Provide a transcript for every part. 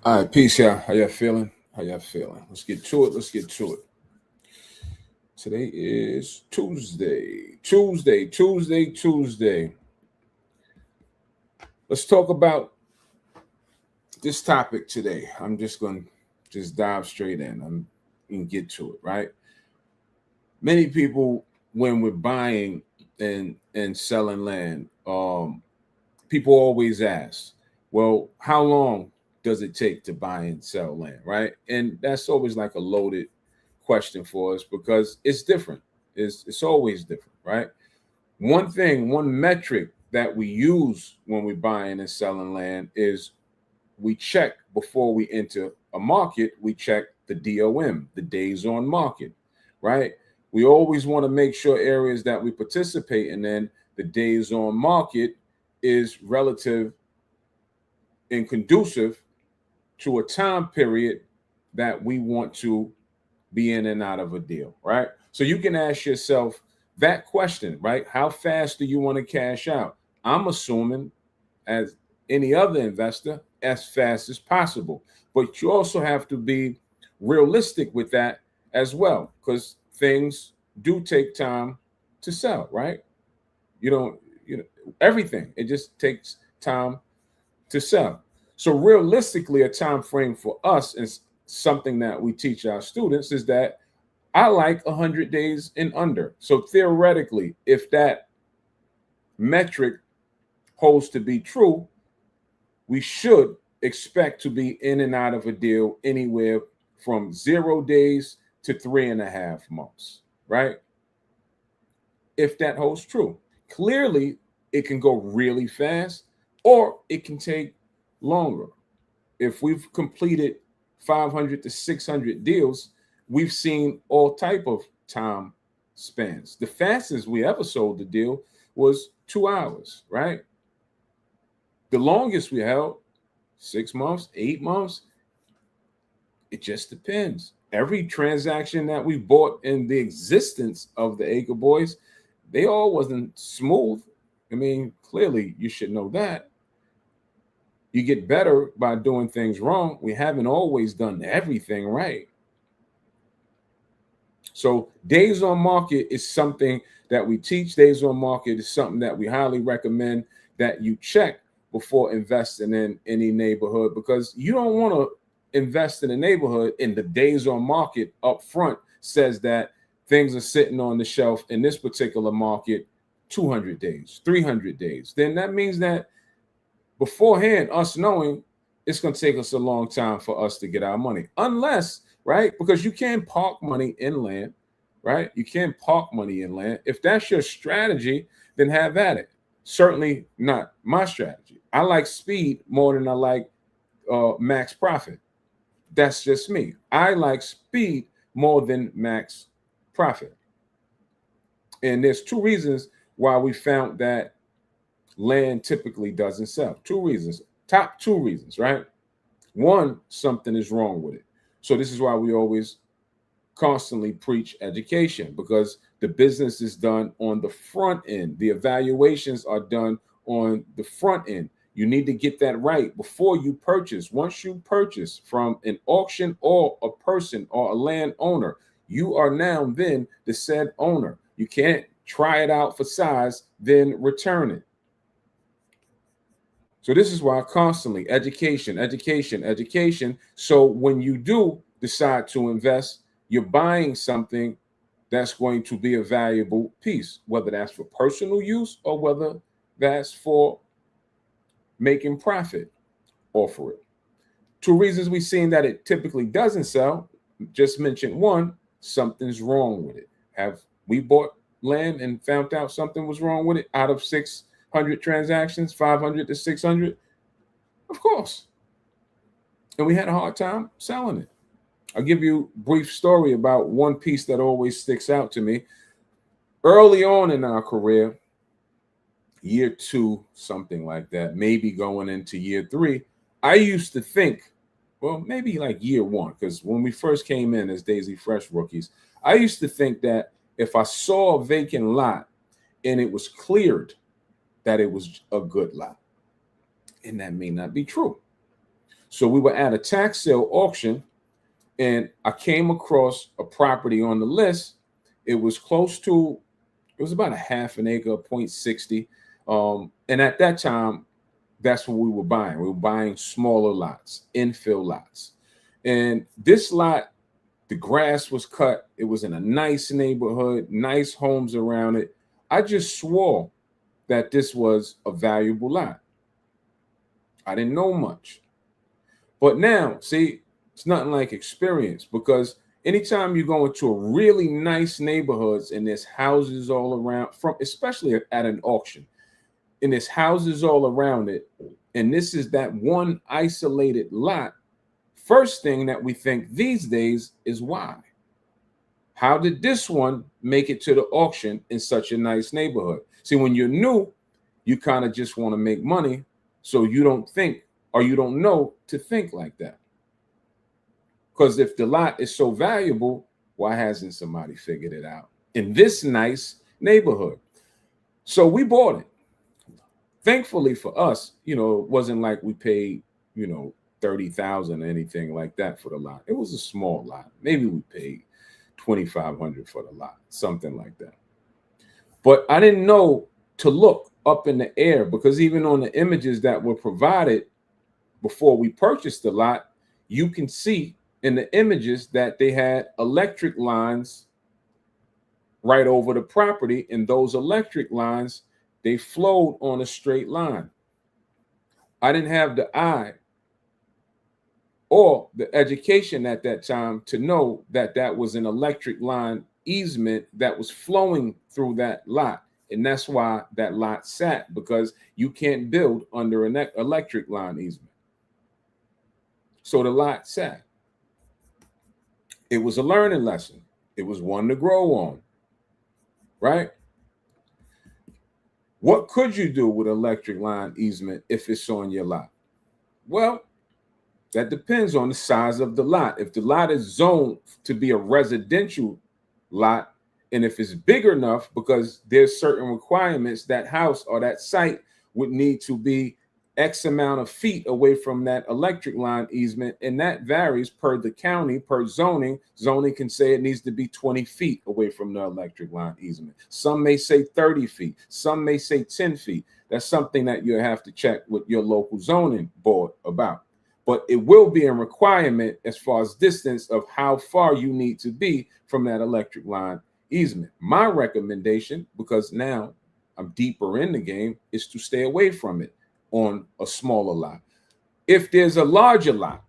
All right, peace, y'all. How y'all feeling? How y'all feeling? Let's get to it. Let's get to it. Today is Tuesday. Tuesday. Let's talk about this topic today. I'm just going to just dive straight in. and get to it, right? Many people, when we're buying and selling land, people always ask, well, how long does it take to buy and sell land, right? And that's always like a loaded question for us because it's different. It's always different, right? One metric that we use when we're buying and selling land is we check before we enter a market, we check the DOM, the days on market, right? We always want to make sure areas that we participate in, the days on market is relative and conducive to a time period that we want to be in and out of a deal, right? So you can ask yourself that question, right? How fast do you want to cash out? I'm assuming, as any other investor, as fast as possible. But you also have to be realistic with that as well, because things do take time to sell, right? You don't, you know, everything. It just takes time to sell. So realistically, a time frame for us is something that we teach our students is that I like 100 days and under. So theoretically, if that metric holds to be true, we should expect to be in and out of a deal anywhere from 0 days to 3.5 months, right? If that holds true. Clearly, it can go really fast or it can take longer. If we've completed 500 to 600 deals, we've seen all type of time spans. The fastest we ever sold the deal was 2 hours, right? The longest we held, 6 months, 8 months. It just depends. Every transaction that we bought in the existence of the Acre Boys, they all wasn't smooth. I mean, clearly you should know that. You get better by doing things wrong. We haven't always done everything right. So days on market is something that we teach. Days on market is something that we highly recommend that you check before investing in any neighborhood, because you don't want to invest in a neighborhood and the days on market up front says that things are sitting on the shelf in this particular market 200 days, 300 days. Then that means that beforehand, us knowing it's going to take us a long time for us to get our money. Unless, right, because you can park money in land, right? You can park money in land. If that's your strategy, then have at it. Certainly not my strategy. I like speed more than I like max profit. That's just me. I like speed more than max profit. And there's two reasons why we found that land typically doesn't sell. Two reasons, top two reasons, right? One, something is wrong with it. So this is why we always constantly preach education, because the business is done on the front end. The evaluations are done on the front end. You need to get that right before you purchase. Once you purchase from an auction or a person or a landowner, you are now then the said owner. You can't try it out for size, then return it. So this is why constantly education. So when you do decide to invest, you're buying something that's going to be a valuable piece, whether that's for personal use or whether that's for making profit off of it. Two reasons we've seen that it typically doesn't sell. Just mentioned one, something's wrong with it. Have we bought land and found out something was wrong with it out of 600 transactions, 500 to 600? Of course. And we had a hard time selling it. I'll give you a brief story about one piece that always sticks out to me. Early on in our career, year 2, something like that, maybe going into year 3, I used to think, well, maybe like year 1, because when we first came in as Daisy Fresh rookies, I used to think that if I saw a vacant lot and it was cleared, that it was a good lot. And that may not be true. So we were at a tax sale auction, and I came across a property on the list. It was close to, it was about a half an acre, 0.60. And at that time, that's what we were buying. We were buying smaller lots, infill lots. And this lot, the grass was cut. It was in a nice neighborhood, nice homes around it. I just swore that this was a valuable lot. I didn't know much. But now, see, it's nothing like experience, because anytime you go into a really nice neighborhoods and there's houses all around, from especially at an auction, and there's houses all around it, and this is that one isolated lot, first thing that we think these days is why? How did this one make it to the auction in such a nice neighborhood? See, when you're new, you kind of just want to make money, so you don't think, or you don't know to think like that. Because if the lot is so valuable, why hasn't somebody figured it out in this nice neighborhood? So we bought it. Thankfully for us, it wasn't like we paid, 30,000 or anything like that for the lot. It was a small lot. Maybe we paid 2,500 for the lot, something like that. But I didn't know to look up in the air, because even on the images that were provided before we purchased the lot, you can see in the images that they had electric lines right over the property, and those electric lines, they flowed on a straight line. I didn't have the eye or the education at that time to know that that was an electric line easement that was flowing through that lot. And that's why that lot sat, because you can't build under an electric line easement. So the lot sat. It was a learning lesson. It was one to grow on, right? What could you do with electric line easement if it's on your lot? Well, that depends on the size of the lot. If the lot is zoned to be a residential lot, and if it's big enough, because there's certain requirements, that house or that site would need to be X amount of feet away from that electric line easement, and that varies per the county, per zoning. Zoning can say it needs to be 20 feet away from the electric line easement. Some may say 30 feet. Some may say 10 feet. That's something that you have to check with your local zoning board about. But it will be a requirement as far as distance of how far you need to be from that electric line easement. My recommendation, because now I'm deeper in the game, is to stay away from it on a smaller lot. If there's a larger lot,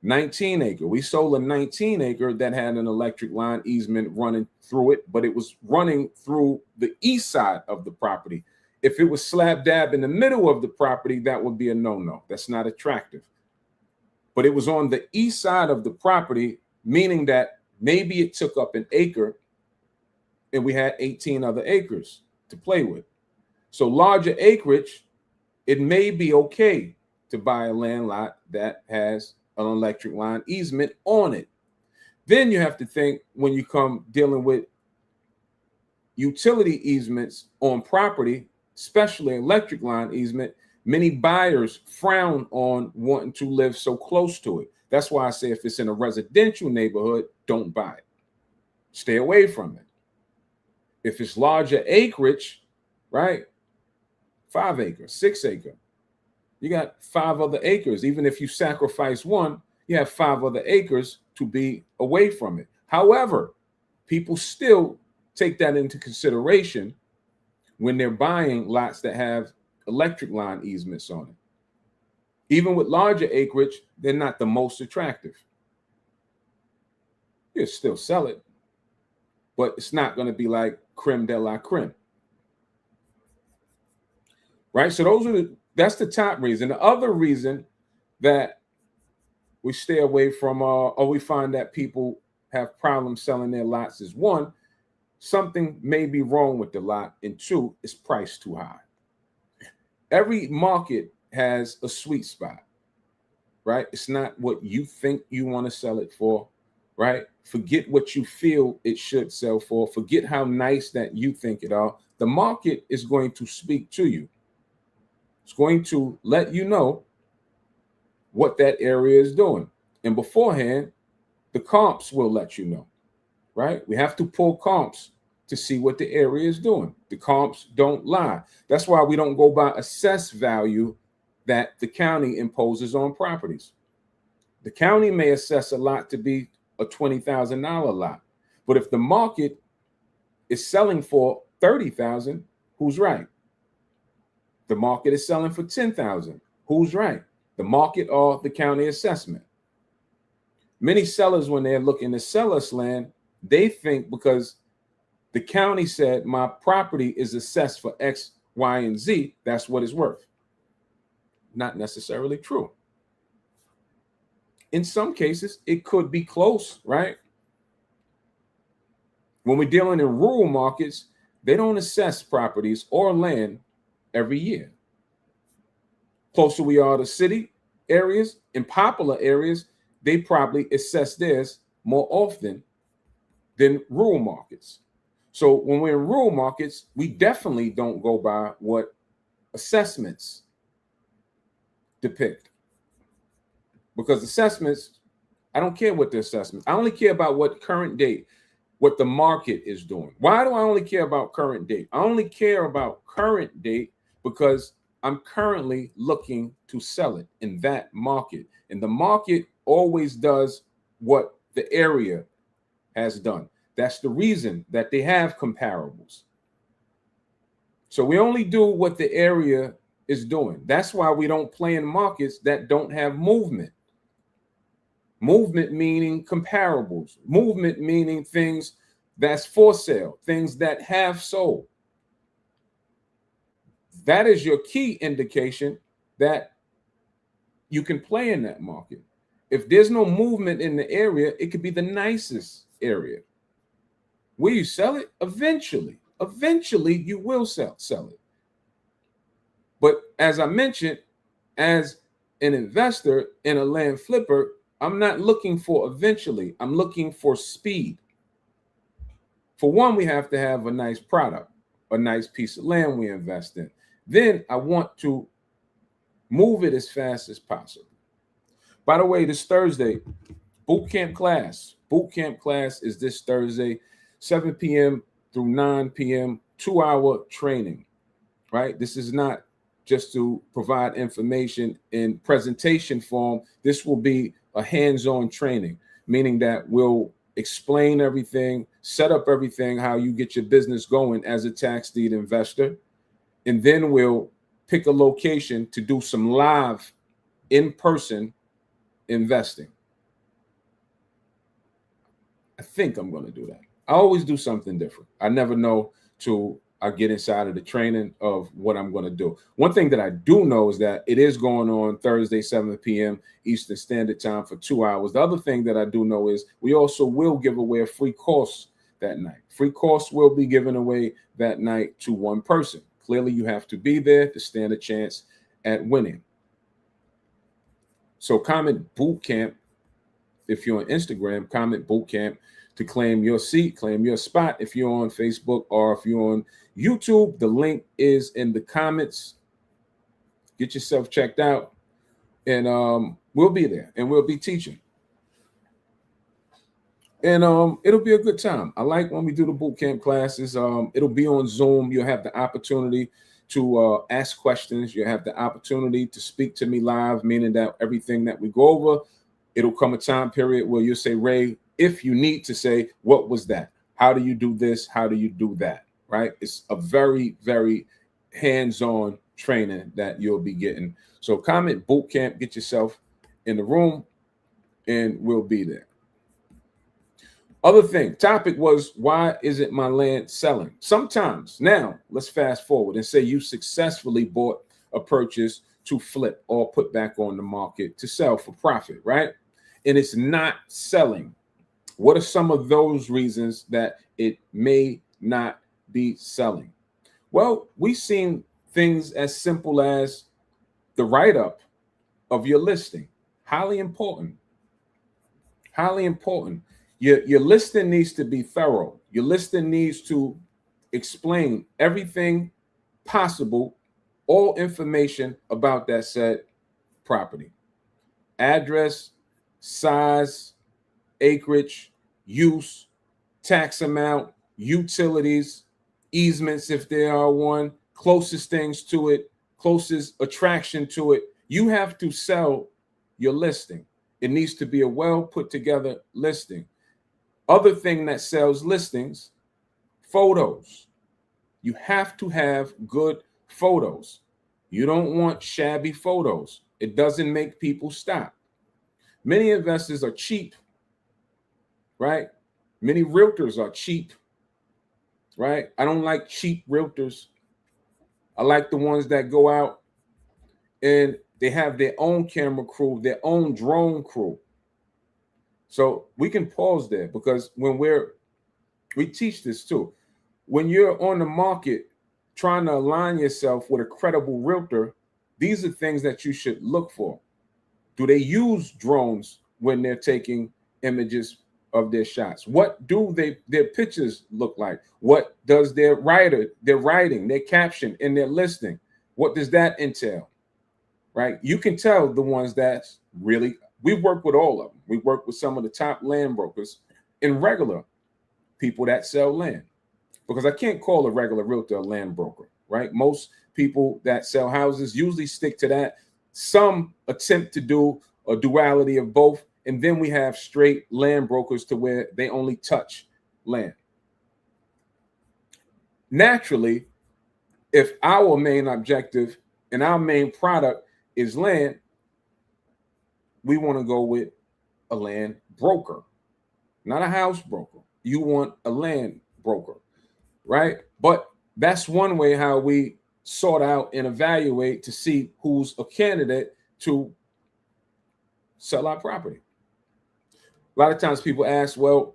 19 acre, we sold a 19 acre that had an electric line easement running through it, but it was running through the east side of the property. If it was slap dab in the middle of the property, that would be a no-no. That's not attractive. But it was on the east side of the property, meaning that maybe it took up an acre and we had 18 other acres to play with. So larger acreage, it may be okay to buy a land lot that has an electric line easement on it. Then you have to think, when you come dealing with utility easements on property, especially electric line easement, many buyers frown on wanting to live so close to it. That's why I say if it's in a residential neighborhood, don't buy it. Stay away from it. If it's larger acreage, right? 5 acres, 6 acre. You got 5 other acres. Even if you sacrifice one, you have 5 other acres to be away from it. However, people still take that into consideration when they're buying lots that have electric line easements on it. Even with larger acreage, they're not the most attractive. You still sell it, but it's not going to be like creme de la creme. Right? So that's the top reason. The other reason that we stay away from or we find that people have problems selling their lots is, 1, something may be wrong with the lot, and 2, it's priced too high. Every market has a sweet spot, right? It's not what you think you want to sell it for, right? Forget what you feel it should sell for. Forget how nice that you think it are. The market is going to speak to you. It's going to let you know what that area is doing. And beforehand, the comps will let you know, right? We have to pull comps to see what the area is doing. The comps don't lie. That's why we don't go by assessed value that the county imposes on properties. The county may assess a lot to be a $20,000 lot, but if the market is selling for $30,000, who's right? The market is selling for $10,000. Who's right? The market or the county assessment? Many sellers, when they're looking to sell us land, they think because the county said my property is assessed for X, Y, and Z, that's what it's worth. Not necessarily true. In some cases, it could be close, right? When we're dealing in rural markets, they don't assess properties or land every year. Closer we are to city areas, in popular areas, they probably assess theirs more often than rural markets. So when we're in rural markets, we definitely don't go by what assessments depict. Because assessments, I don't care what the assessments, I only care about what current date, what the market is doing. Why do I only care about current date? I only care about current date because I'm currently looking to sell it in that market. And the market always does what the area has done. That's the reason that they have comparables. So we only do what the area is doing. That's why we don't play in markets that don't have movement. Movement meaning comparables. Movement meaning things that's for sale, things that have sold. That is your key indication that you can play in that market. If there's no movement in the area, it could be the nicest area. Will you sell it? Eventually you will sell it. But as I mentioned, as an investor and a land flipper, I'm not looking for eventually. I'm looking for speed. For one, we have to have a nice product, a nice piece of land we invest in. Then I want to move it as fast as possible. By the way, this Thursday, boot camp class. Boot camp class is this Thursday, 7 p.m. through 9 p.m., 2-hour training, right? This is not just to provide information in presentation form. This will be a hands-on training, meaning that we'll explain everything, set up everything, how you get your business going as a tax deed investor. And then we'll pick a location to do some live in-person investing. I think I'm going to do that. I always do something different. I never know till I get inside of the training of what I'm going to do. One thing that I do know is that it is going on Thursday, 7 p.m. Eastern Standard Time for 2 hours. The other thing that I do know is we also will give away a free course that night. Free course will be given away that night to one person. Clearly, you have to be there to stand a chance at winning. So comment boot camp. If you're on Instagram, comment boot camp to claim your seat, claim your spot. If you're on Facebook or if you're on YouTube, the link is in the comments. Get yourself checked out, and we'll be there and we'll be teaching. And it'll be a good time. I like when we do the boot camp classes. It'll be on Zoom. You'll have the opportunity to ask questions. You'll have the opportunity to speak to me live, meaning that everything that we go over, it'll come a time period where you'll say, Ray, if you need to say, what was that? How do you do this? How do you do that? Right? It's a very, very hands-on training that you'll be getting. So comment boot camp, get yourself in the room, and we'll be there. Other thing, topic was, why isn't my land selling? Sometimes, now let's fast forward and say you successfully bought a purchase to flip or put back on the market to sell for profit, right? And it's not selling. What are some of those reasons that it may not be selling? Well, we've seen things as simple as the write-up of your listing. Highly important. Highly important. Your listing needs to be thorough. Your listing needs to explain everything possible, all information about that said property. address, size, acreage, use, tax amount, utilities, easements if there are one, closest things to it, closest attraction to it. You have to sell your listing. It needs to be a well put together listing. Other thing that sells listings, photos. You have to have good photos. You don't want shabby photos. It doesn't make people stop. Many investors are cheap, right? Many realtors are cheap, right? I don't like cheap realtors. I like the ones that go out and they have their own camera crew, their own drone crew. So we can pause there because when we teach this too. When you're on the market trying to align yourself with a credible realtor, these are things that you should look for. Do they use drones when they're taking images of their shots? What do their pictures look like? What does their writing, their caption in their listing? What does that entail? Right? You can tell the ones that's really, we work with all of them. We work with some of the top land brokers and regular people that sell land. Because I can't call a regular realtor a land broker, right? Most people that sell houses usually stick to that. Some attempt to do a duality of both. And then we have straight land brokers to where they only touch land. Naturally, if our main objective and our main product is land, we want to go with a land broker, not a house broker. You want a land broker, right? But that's one way how we sort out and evaluate to see who's a candidate to sell our property. A lot of times people ask, well,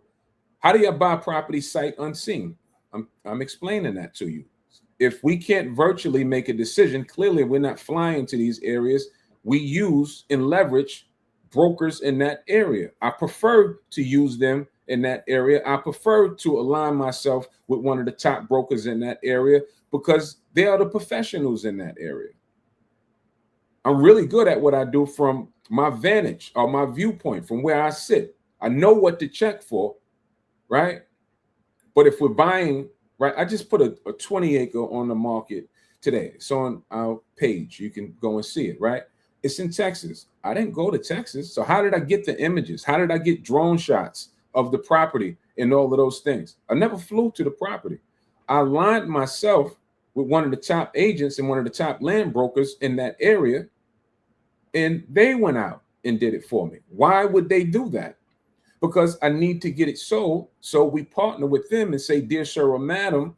how do you buy property sight unseen? I'm explaining that to you. If we can't virtually make a decision, clearly we're not flying to these areas. We use and leverage brokers in that area. I prefer to use them in that area. I prefer to align myself with one of the top brokers in that area because they are the professionals in that area. I'm really good at what I do from my vantage or my viewpoint, from where I sit. I know what to check for, right? But if we're buying, right, I just put a 20 acre on the market today. It's on our page. You can go and see it, right? It's in Texas. I didn't go to Texas. So how did I get the images? How did I get drone shots of the property and all of those things? I never flew to the property. I aligned myself with one of the top agents and one of the top land brokers in that area, and they went out and did it for me. Why would they do that? Because I need to get it sold. So we partner with them and say, dear sir or madam,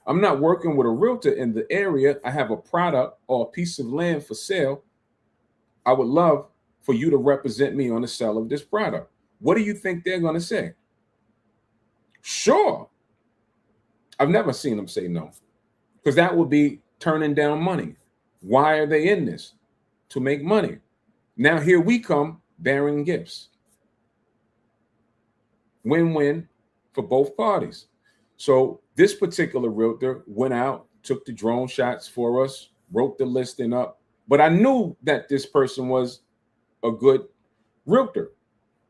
I'm not working with a realtor in the area. I have a product or a piece of land for sale. I would love for you to represent me on the sale of this product. What do you think they're going to say? Sure. I've never seen them say no, because that would be turning down money. Why are they in this? To make money. Now here we come bearing gifts. Win-win for both parties. So this particular realtor went out, took the drone shots for us, wrote the listing up. But I knew that this person was a good realtor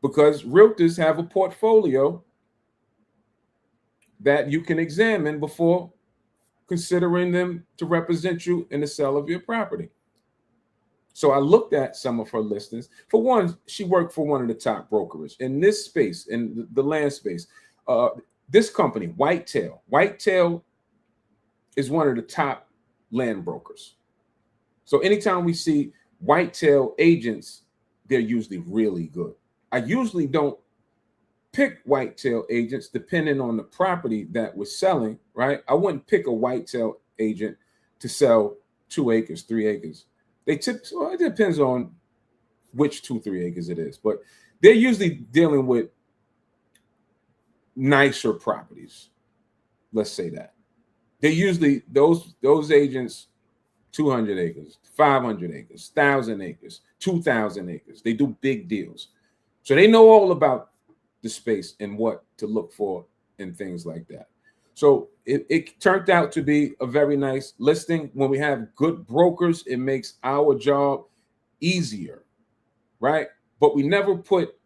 because realtors have a portfolio that you can examine before considering them to represent you in the sale of your property. So I looked at some of her listings. For one, she worked for one of the top brokerages in this space, in the land space. This company, Whitetail is one of the top land brokers. So anytime we see Whitetail agents, they're usually really good. I usually don't pick Whitetail agents depending on the property that we're selling, right? I wouldn't pick a Whitetail agent to sell 2 acres, 3 acres. It depends on which 2-3 acres it is, but they're usually dealing with nicer properties. Let's say that. They're usually those agents, 200 acres, 500 acres, 1,000 acres, 2,000 acres. They do big deals. So they know all about the space and what to look for and things like that. So it turned out to be a very nice listing. When we have good brokers, it makes our job easier. right? But we never put,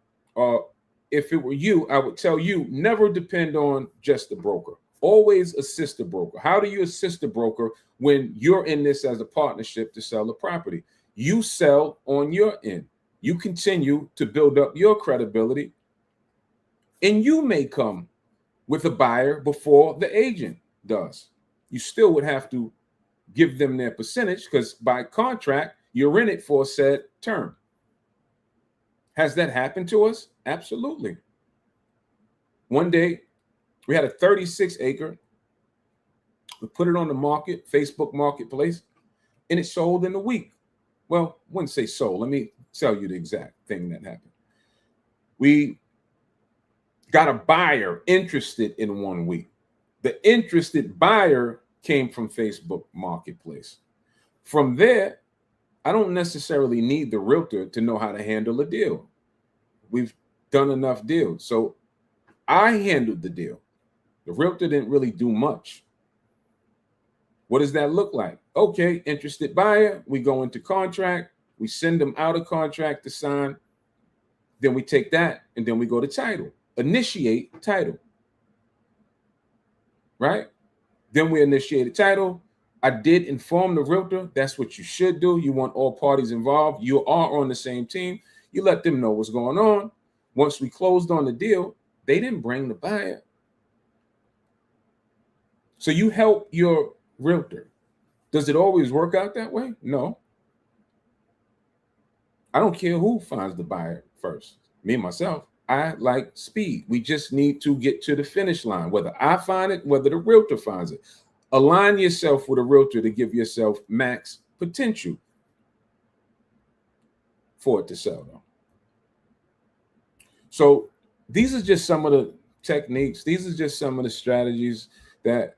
if it were you, I would tell you, never depend on just the broker. Always assist the broker. How do you assist the broker when you're in this as a partnership to sell the property? You sell on your end. You continue to build up your credibility, and you may come with a buyer before the agent does. You still would have to give them their percentage because by contract, you're in it for a said term. Has that happened to us? Absolutely. One day, we had a 36-acre. We put it on the market, Facebook Marketplace, and it sold in a week. Well, I wouldn't say sold. Let me tell you the exact thing that happened. We got a buyer interested in 1 week. The interested buyer came from Facebook Marketplace. From there, I don't necessarily need the realtor to know how to handle a deal. We've done enough deals. So I handled the deal. The realtor didn't really do much. What does that look like? Okay, interested buyer, we go into contract, we send them out of contract to sign, then we take that and then we go to title, initiate title, right? Then we initiate a title. I did inform the realtor, that's what you should do. You want all parties involved. You are on the same team. You let them know what's going on. Once we closed on the deal, they didn't bring the buyer. So you help your realtor. Does it always work out that way? No. I don't care who finds the buyer first. Me, myself, I like speed. We just need to get to the finish line, whether I find it, whether the realtor finds it. Align yourself with a realtor to give yourself max potential for it to sell, though. So these are just some of the techniques. These are just some of the strategies that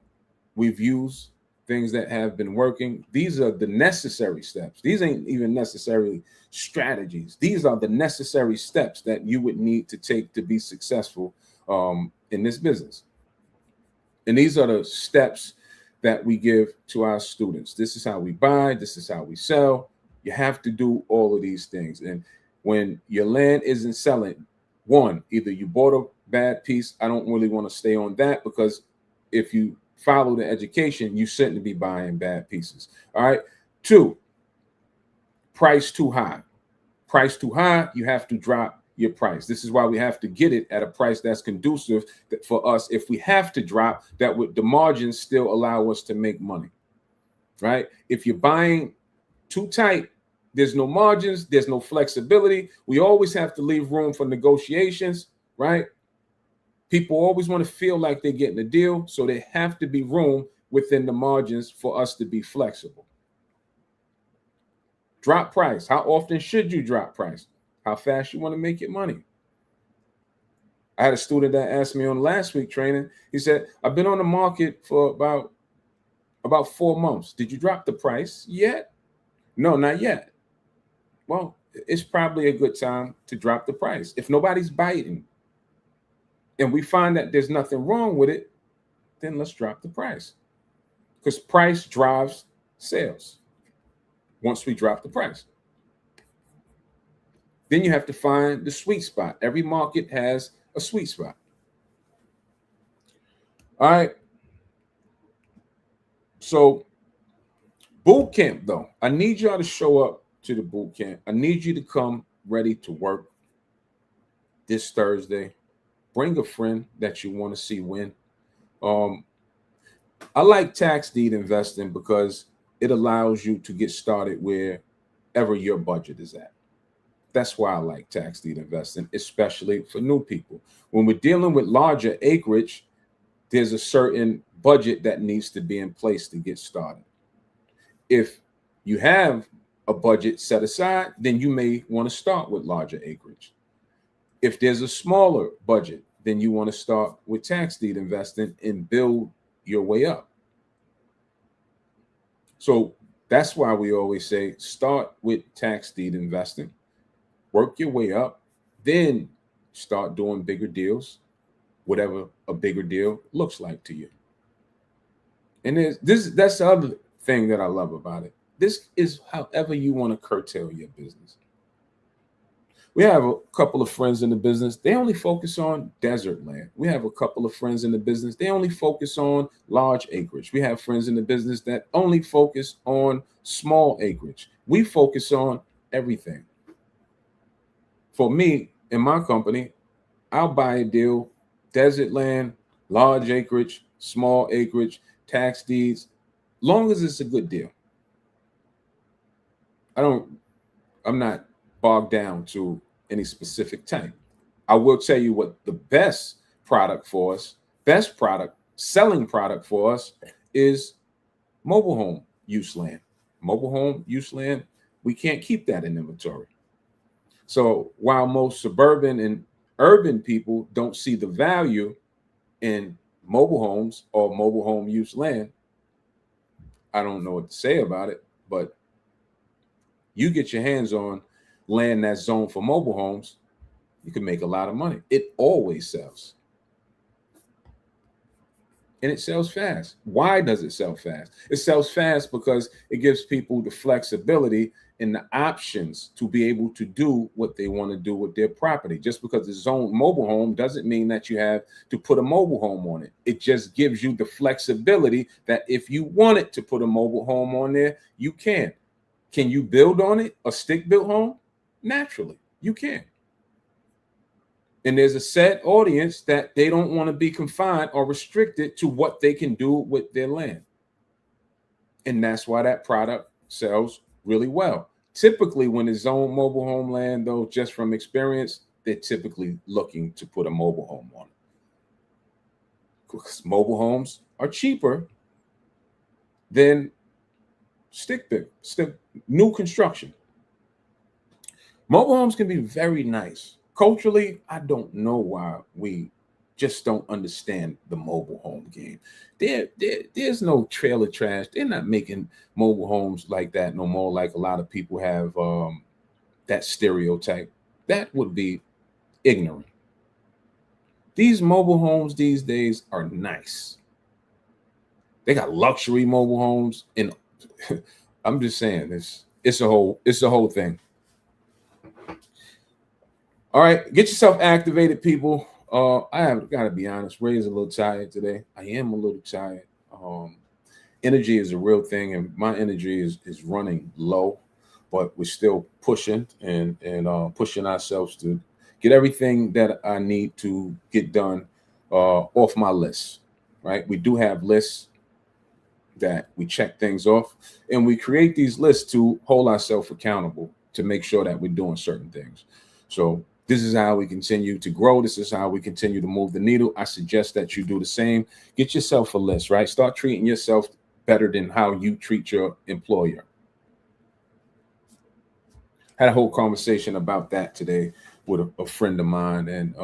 we've used, things that have been working. These are the necessary steps. These ain't even necessarily strategies. These are the necessary steps that you would need to take to be successful in this business. And these are the steps that we give to our students. This is how we buy. This is how we sell. You have to do all of these things. And when your land isn't selling, one, either you bought a bad piece. I don't really want to stay on that because if you follow the education, you shouldn't be buying bad pieces. All right. Two, price too high. Price too high, you have to drop your price. This is why we have to get it at a price that's conducive for us. If we have to drop, that would the margins still allow us to make money, right? If you're buying too tight, there's no margins, there's no flexibility. We always have to leave room for negotiations, right? People always want to feel like they're getting a deal, so there have to be room within the margins for us to be flexible. Drop price. How often should you drop price? How fast you want to make your money? I had a student that asked me on last week training. He said, I've been on the market for about 4 months. Did you drop the price yet? No, not yet. Well, it's probably a good time to drop the price. If nobody's biting and we find that there's nothing wrong with it, then let's drop the price. Because price drives sales once we drop the price. Then you have to find the sweet spot. Every market has a sweet spot. All right. So boot camp, though. I need y'all to show up to the boot camp. I need you to come ready to work this Thursday. Bring a friend that you want to see win. I like tax deed investing because it allows you to get started wherever your budget is at. That's why I like tax deed investing, especially for new people. When we're dealing with larger acreage, there's a certain budget that needs to be in place to get started. If you have a budget set aside, then you may want to start with larger acreage. If there's a smaller budget, then you want to start with tax deed investing and build your way up. So that's why we always say start with tax deed investing, work your way up, then start doing bigger deals, whatever a bigger deal looks like to you. And that's the other thing that I love about it. This is however you want to curtail your business. We have a couple of friends in the business. They only focus on desert land. We have a couple of friends in the business. They only focus on large acreage. We have friends in the business that only focus on small acreage. We focus on everything. For me, in my company, I'll buy a deal, desert land, large acreage, small acreage, tax deeds, long as it's a good deal. I'm not bogged down to any specific type. I will tell you what the best product for us, best product, selling product for us is mobile home use land. Mobile home use land, we can't keep that in inventory. So while most suburban and urban people don't see the value in mobile homes or mobile home use land, I don't know what to say about it, but you get your hands on land that's zoned for mobile homes, you can make a lot of money. It always sells. And it sells fast. Why does it sell fast? It sells fast because it gives people the flexibility and the options to be able to do what they want to do with their property. Just because it's zoned mobile home doesn't mean that you have to put a mobile home on it. It just gives you the flexibility that if you wanted to put a mobile home on there, you can. Can you build on it a stick-built home? Naturally, you can. And there's a set audience that they don't want to be confined or restricted to what they can do with their land. And that's why that product sells really well. Typically, when it's zoned mobile home land, though, just from experience, they're typically looking to put a mobile home on it. Because mobile homes are cheaper than new construction. Mobile homes can be very nice. Culturally, I don't know why we just don't understand the mobile home game. There's no trailer trash. They're not making mobile homes like that no more, like a lot of people have that stereotype. That would be ignorant. These mobile homes these days are nice. They got luxury mobile homes, and I'm just saying it's a whole thing. All right, get yourself activated, people. I have got to be honest. Ray is a little tired today. I am a little tired. Energy is a real thing, and my energy is running low, but we're still pushing and pushing ourselves to get everything that I need to get done off my list. Right? We do have lists that we check things off, and we create these lists to hold ourselves accountable to make sure that we're doing certain things. So this is how we continue to grow. This is how we continue to move the needle. I suggest that you do the same. Get yourself a list, right? Start treating yourself better than how you treat your employer. Had a whole conversation about that today with a friend of mine, and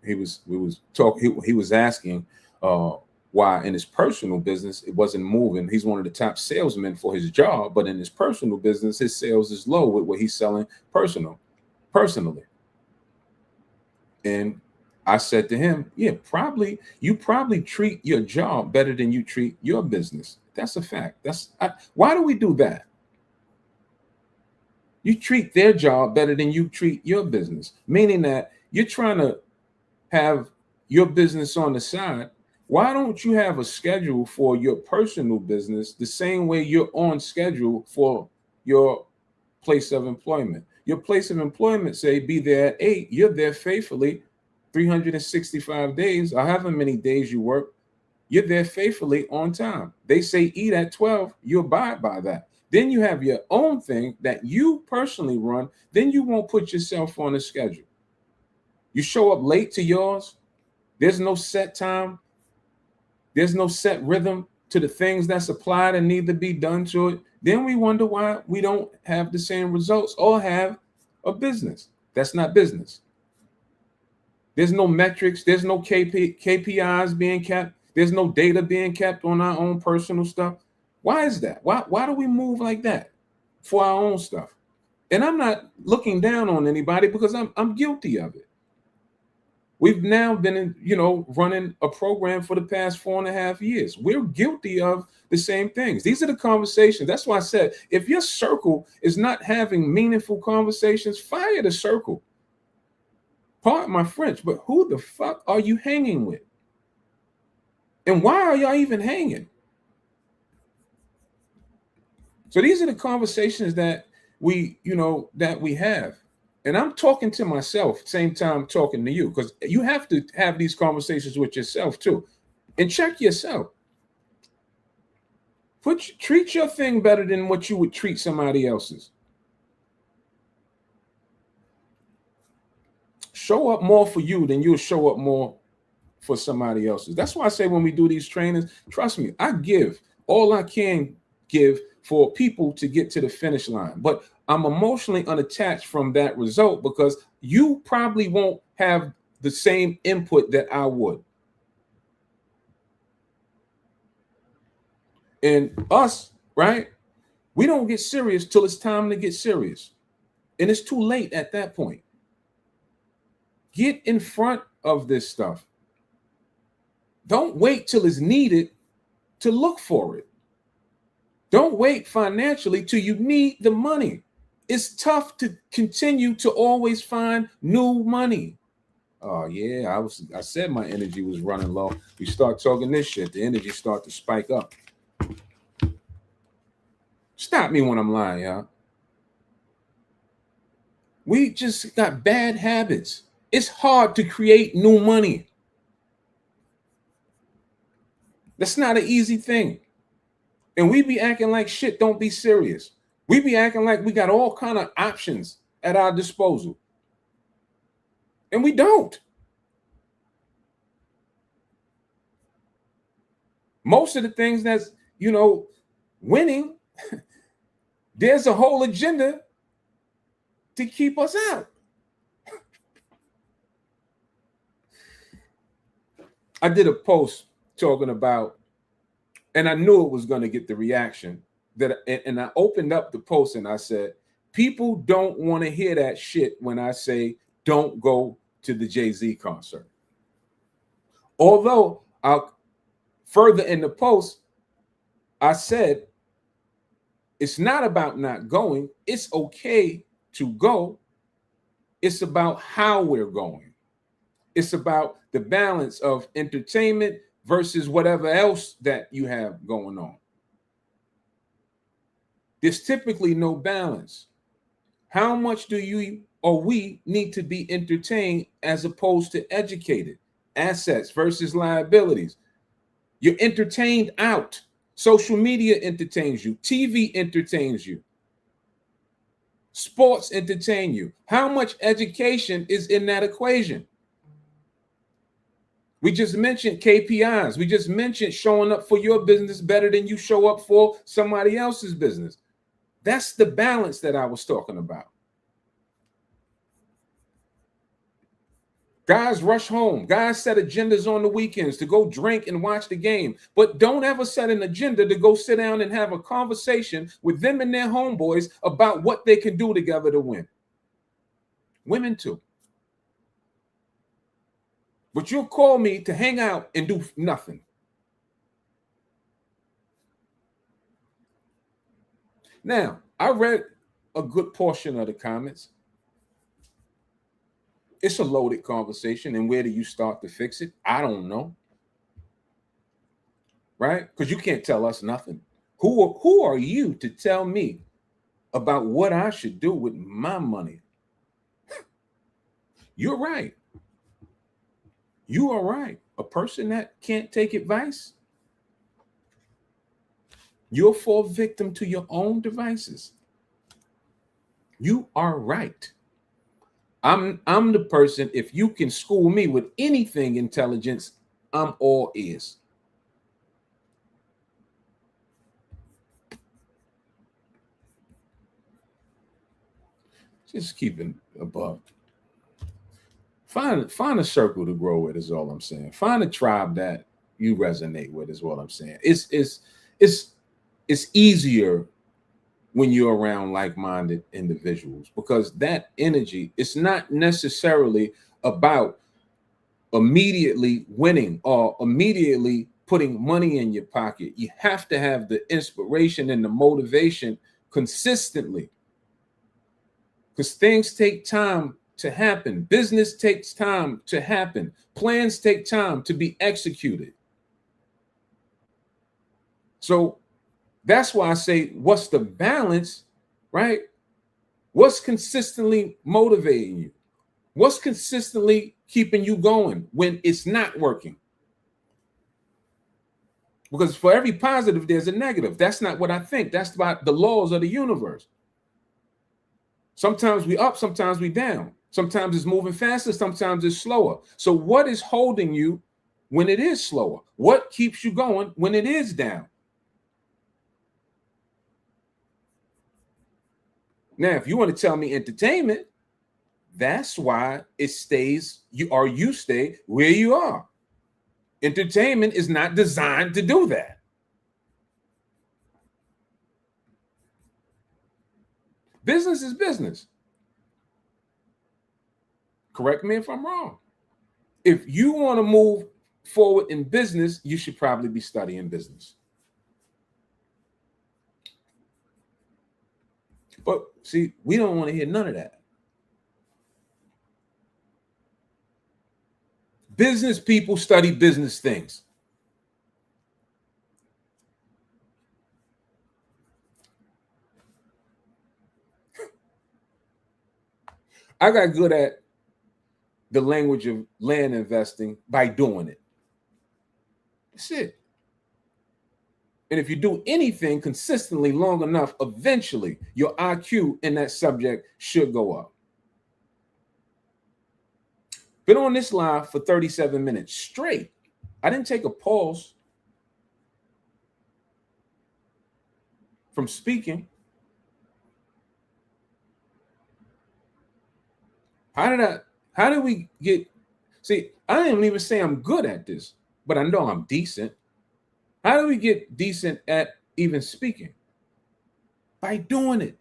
he was asking why in his personal business it wasn't moving. He's one of the top salesmen for his job, but in his personal business, his sales is low with what he's selling personally. And I said to him, yeah, you probably treat your job better than you treat your business. That's a fact. Why do we do that? You treat their job better than you treat your business, meaning that you're trying to have your business on the side. Why don't you have a schedule for your personal business the same way you're on schedule for your place of employment? Your place of employment say be there at 8, you're there faithfully 365 days, or however many days you work, you're there faithfully on time. They say eat at 12, you abide by that. Then you have your own thing that you personally run, then you won't put yourself on a schedule. You show up late to yours, there's no set time, there's no set rhythm to the things that's applied and need to be done to it. Then we wonder why we don't have the same results or have a business. That's not business. There's no metrics. There's no KPIs being kept. There's no data being kept on our own personal stuff. Why is that? Why do we move like that for our own stuff? And I'm not looking down on anybody because I'm guilty of it. We've now been running a program for the past 4.5 years. We're guilty of the same things. These are the conversations. That's why I said, if your circle is not having meaningful conversations, fire the circle. Pardon my French, but who the fuck are you hanging with? And why are y'all even hanging? So these are the conversations that we have. And I'm talking to myself, same time talking to you, because you have to have these conversations with yourself too. And check yourself. Treat your thing better than what you would treat somebody else's. Show up more for you than you'll show up more for somebody else's. That's why I say when we do these trainings, trust me, I give all I can give for people to get to the finish line. But I'm emotionally unattached from that result because you probably won't have the same input that I would. And us, right? We don't get serious till it's time to get serious. And it's too late at that point. Get in front of this stuff. Don't wait till it's needed to look for it. Don't wait financially till you need the money. It's tough to continue to always find new money. Oh yeah, I said my energy was running low. We start talking this shit, the energy start to spike up. Stop me when I'm lying, y'all. We just got bad habits. It's hard to create new money. That's not an easy thing. And we be acting like shit don't be serious. We be acting like we got all kind of options at our disposal. And we don't. Most of the things that's, winning, there's a whole agenda to keep us out. I did a post talking about, and I knew it was going to get the reaction and I opened up the post and I said, people don't want to hear that shit when I say, don't go to the Jay-Z concert. Although further in the post, I said, it's not about not going. It's okay to go. It's about how we're going. It's about the balance of entertainment versus whatever else that you have going on. There's typically no balance. How much do you or we need to be entertained as opposed to educated? Assets versus liabilities. You're entertained out. Social media entertains you. TV entertains you. Sports entertain you. How much education is in that equation? We just mentioned KPIs. We just mentioned showing up for your business better than you show up for somebody else's business. That's the balance that I was talking about. Guys rush home. Guys set agendas on the weekends to go drink and watch the game. But don't ever set an agenda to go sit down and have a conversation with them and their homeboys about what they can do together to win. Women too. But you'll call me to hang out and do nothing. Now, I read a good portion of the comments. It's a loaded conversation, and where do you start to fix it? I don't know. Right? Because you can't tell us nothing. Who are you to tell me about what I should do with my money? You're right. You are right. A person that can't take advice, you'll fall victim to your own devices. You are right. I'm the person, if you can school me with anything intelligence, I'm all ears. Just keeping above. Find a circle to grow with is all I'm saying. Find a tribe that you resonate with is what I'm saying. It's easier when you're around like-minded individuals because that energy, it's not necessarily about immediately winning or immediately putting money in your pocket. You have to have the inspiration and the motivation consistently because things take time to happen. Business takes time to happen. Plans take time to be executed. So that's why I say, what's the balance, right? What's consistently motivating you? What's consistently keeping you going when it's not working? Because for every positive, there's a negative. That's not what I think. That's about the laws of the universe. Sometimes we up, sometimes we down. Sometimes it's moving faster, sometimes it's slower. So what is holding you when it is slower? What keeps you going when it is down? Now, if you want to tell me entertainment, that's why it stays, you stay where you are. Entertainment is not designed to do that. Business is business. Correct me if I'm wrong. If you want to move forward in business, you should probably be studying business. But see, we don't want to hear none of that. Business people study business things. I got good at the language of land investing by doing it. That's it. And if you do anything consistently long enough, eventually your IQ in that subject should go up. Been on this live for 37 minutes straight. I didn't take a pause from speaking. How did we get, see, I didn't even say I'm good at this, but I know I'm decent. How do we get decent at even speaking? By doing it.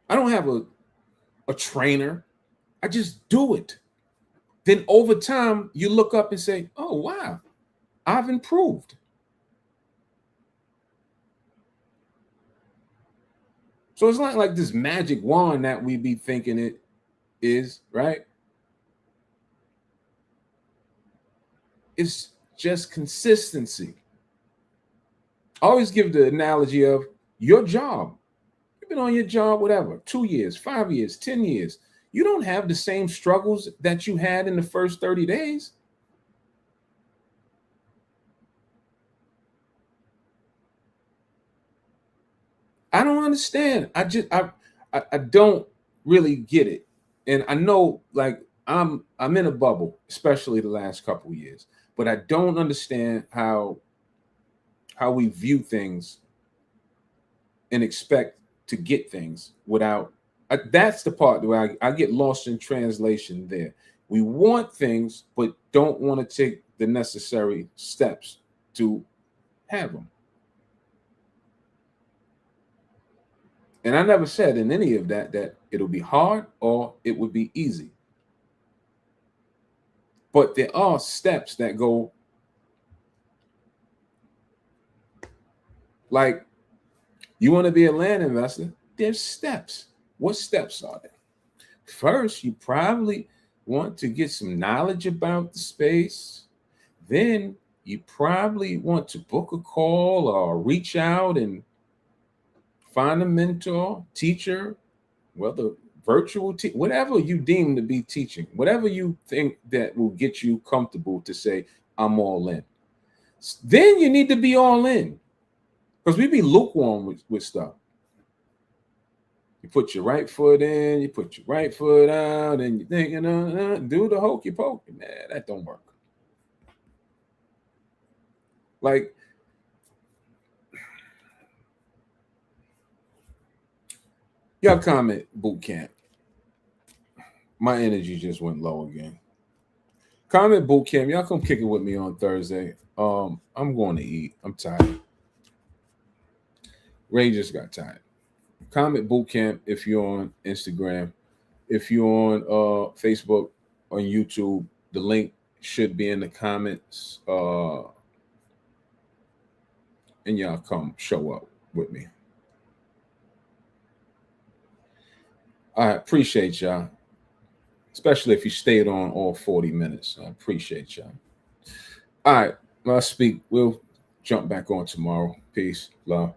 I don't have a trainer. I just do it. Then over time, you look up and say, oh, wow, I've improved. So it's not like this magic wand that we be thinking it is, right? It's just consistency. I always give the analogy of your job. You've been on your job, whatever, 2 years, 5 years, 10 years. You don't have the same struggles that you had in the first 30 days. I don't understand. I don't really get it. And I know, like, I'm in a bubble, especially the last couple of years, but I don't understand how we view things and expect to get things without. That's the part where I get lost in translation there. We want things, but don't want to take the necessary steps to have them. And I never said in any of that it'll be hard or it would be easy. But there are steps that go, like, you want to be a land investor, there's steps. What steps are there? First, you probably want to get some knowledge about the space. Then you probably want to book a call or reach out and find a mentor, teacher, whether virtual, whatever you deem to be teaching, whatever you think that will get you comfortable to say, I'm all in. Then you need to be all in, because we be lukewarm with stuff. You put your right foot in, you put your right foot out, and you think, do the hokey pokey. Man, that don't work. Like, y'all comment boot camp. My energy just went low again. Comment boot camp. Y'all come kick it with me on Thursday. I'm going to eat. I'm tired. Ray just got tired. Comment boot camp if you're on Instagram. If you're on Facebook, on YouTube, the link should be in the comments. And y'all come show up with me. I appreciate y'all, especially if you stayed on all 40 minutes. I appreciate y'all. All right, I'll speak. We'll jump back on tomorrow. Peace, love.